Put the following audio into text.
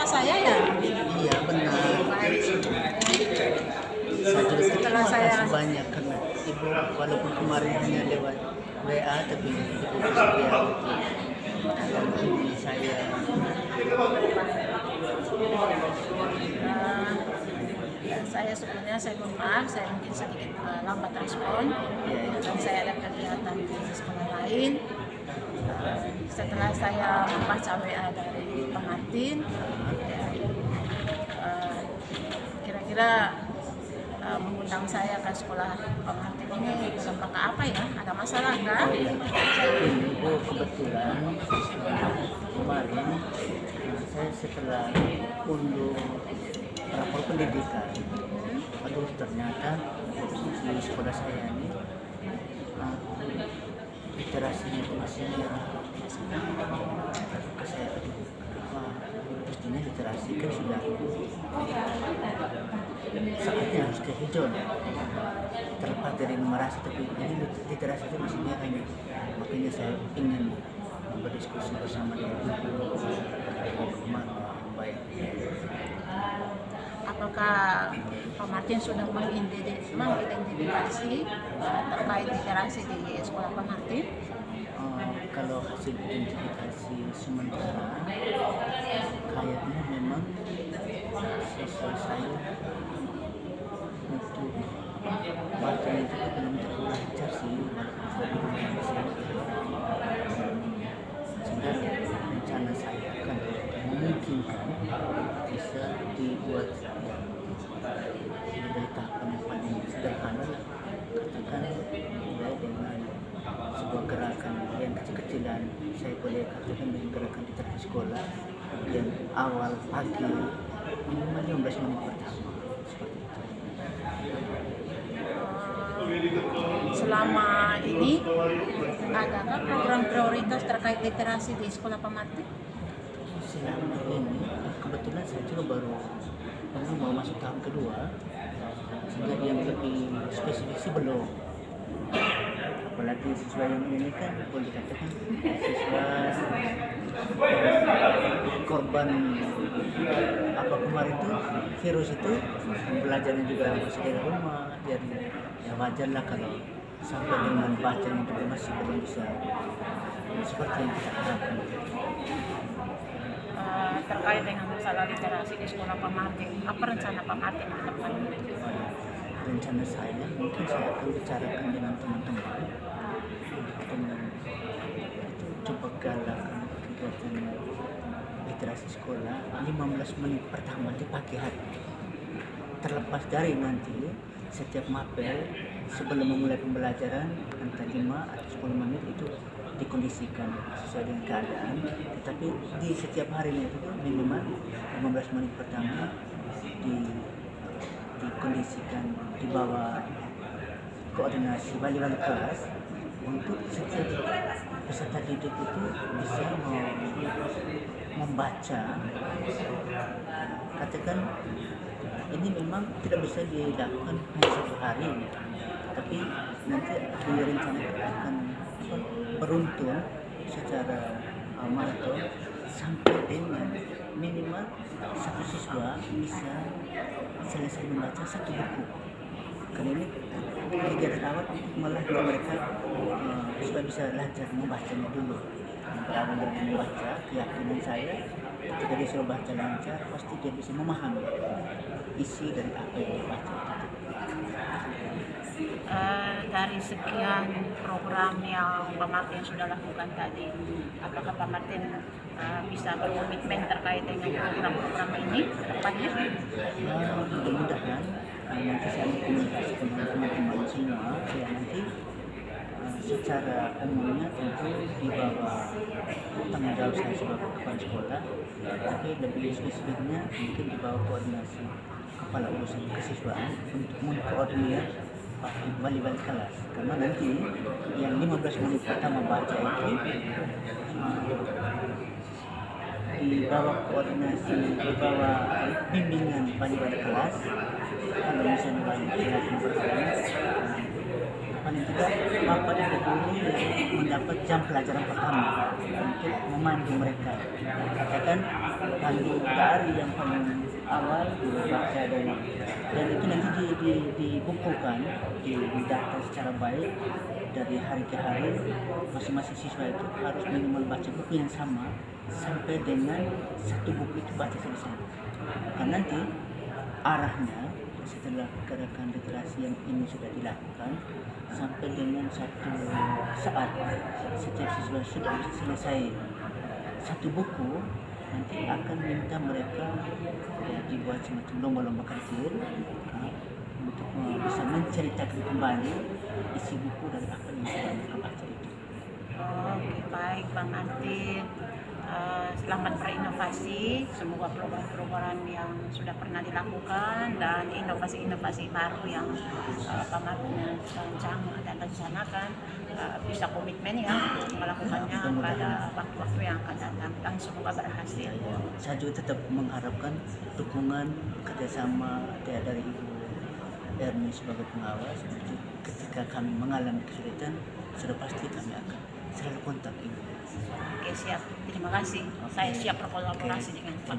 saya ya. Iya benar. Baik. Saya juga Setelah terima saya kasih banyak karena ibu walaupun kemarin hanya lewat WA tapi ibu bersedia untuk datang menghubungi saya. saya sebelumnya saya mohon maaf, saya mungkin sedikit lambat respon dan saya ada kegiatan di sekolah lain. Setelah saya membaca WA dari Pak Martin, kira-kira mengundang saya ke sekolah Pak Martin ini dalam rangka apa ya? Ada masalah kah? Ibu kebetulan kemarin saya setelah unduh rapor pendidikan, aduh ternyata di sekolah saya ini literasinya itu masih saya pastinya literasi kan sudah saatnya harus ke hijau terlepas dari numerasi, tapi ini literasi itu masih merahnya. Makanya saya ingin berdiskusi bersama dengan ibu baik. Apakah Pak Martin sudah mengidentifikasi terkait literasi di sekolah Pak Martin? Kalau hasil identifikasi sementara kayaknya memang siswa saya untuk bacanya itu belum terlalu lancar sih, sehingga rencana saya akan memungkinkan bisa dibuat dari tahapan yang paling sederhana lah, katakan mulai dengan sebuah gerakan yang kecil-kecilan. Saya boleh katakan dengan gerakan literasi sekolah yang awal pagi minimal 15 menit pertama seperti itu. Selama ini adakah program prioritas terkait literasi di sekolah Pak Martin? Selama ini kebetulan saya juga baru mau masuk tahun kedua, sehingga yang lebih spesifik sih belum. Apalagi siswa yang ini kan boleh dikatakan siswa korban apa kemarin itu virus itu, belajarnya juga masih dari rumah, jadi ya wajar lah kalau sampai dengan bacanya juga masih belum bisa seperti yang kita harapkan. Terkait dengan masalah literasi di sekolah Pak Martin, apa rencana Pak Martin ke depan? Rencana saya mungkin saya akan bicarakan dengan teman-teman dengan itu coba galakan kegiatan literasi sekolah 15 menit pertama di pagi hari, terlepas dari nanti setiap mapel sebelum memulai pembelajaran antara 5 atau 10 menit itu dikondisikan sesuai dengan keadaan, tetapi di setiap harinya itu minimal 15 menit pertama dikondisikan di bawah koordinasi wali-wali kelas untuk setiap peserta didik itu bisa membaca. Katakan ini memang tidak bisa dilakukan hanya satu hari, tapi nanti direncanakan akan beruntun secara maraton sampai dengan minimal satu siswa bisa selesai membaca satu buku. Karena ini kegiatan awal untuk melatih mereka supaya bisa lancar membacanya dulu. Berawal dari membaca, keyakinan saya ketika dia sudah baca lancar pasti dia bisa memahami isi dari apa yang dibaca. Dari sekian program yang Pak Martin sudah lakukan tadi, apakah Pak Martin bisa berkomitmen terkait dengan program-program ini ke depannya? Mudah-mudahan nanti saya komunikasi dengan teman-teman semua, saya nanti secara umumnya tentu di bawah tanggung jawab saya sebagai kepala sekolah, tapi lebih spesifiknya mungkin di bawah koordinasi kepala urusan kesiswaan untuk mengkoordinir wali-wali kelas, karena nanti yang 15 menit pertama baca itu di bawah koordinasi, di bawah bimbingan wali-wali kelas. Kalau misalnya wali kelas paling tidak bapak dan guru mendapat jam pelajaran pertama untuk memandu mereka. Katakan pandu dari yang paling awal dibaca dan itu nanti dibukukan, didata secara baik dari hari ke hari. Masing-masing siswa itu harus minimal baca buku yang sama sampai dengan satu buku itu baca selesai. Karena nanti arahnya setelah gerakan literasi yang ini sudah dilakukan sampai dengan satu saat setiap siswa sudah bisa selesai satu buku, nanti akan minta mereka dibuat semacam lomba-lomba kecil untuk bisa menceritakan kembali isi buku dari apa yang sudah mereka baca itu. Oke, baik Bang Antin. Selamat berinovasi, semoga program-program yang sudah pernah dilakukan dan inovasi-inovasi baru yang Pamat rancang dan rencanakan bisa komitmen ya melakukannya pada waktu-waktu yang akan datang dan semoga berhasil. Saya juga tetap mengharapkan dukungan kerjasama dari Ibu Erni sebagai pengawas. Ketika kami mengalami kesulitan, sudah pasti kami akan selalu kontak Ibu. Oke, siap. Terima kasih. Saya siap berkolaborasi dengan Pak.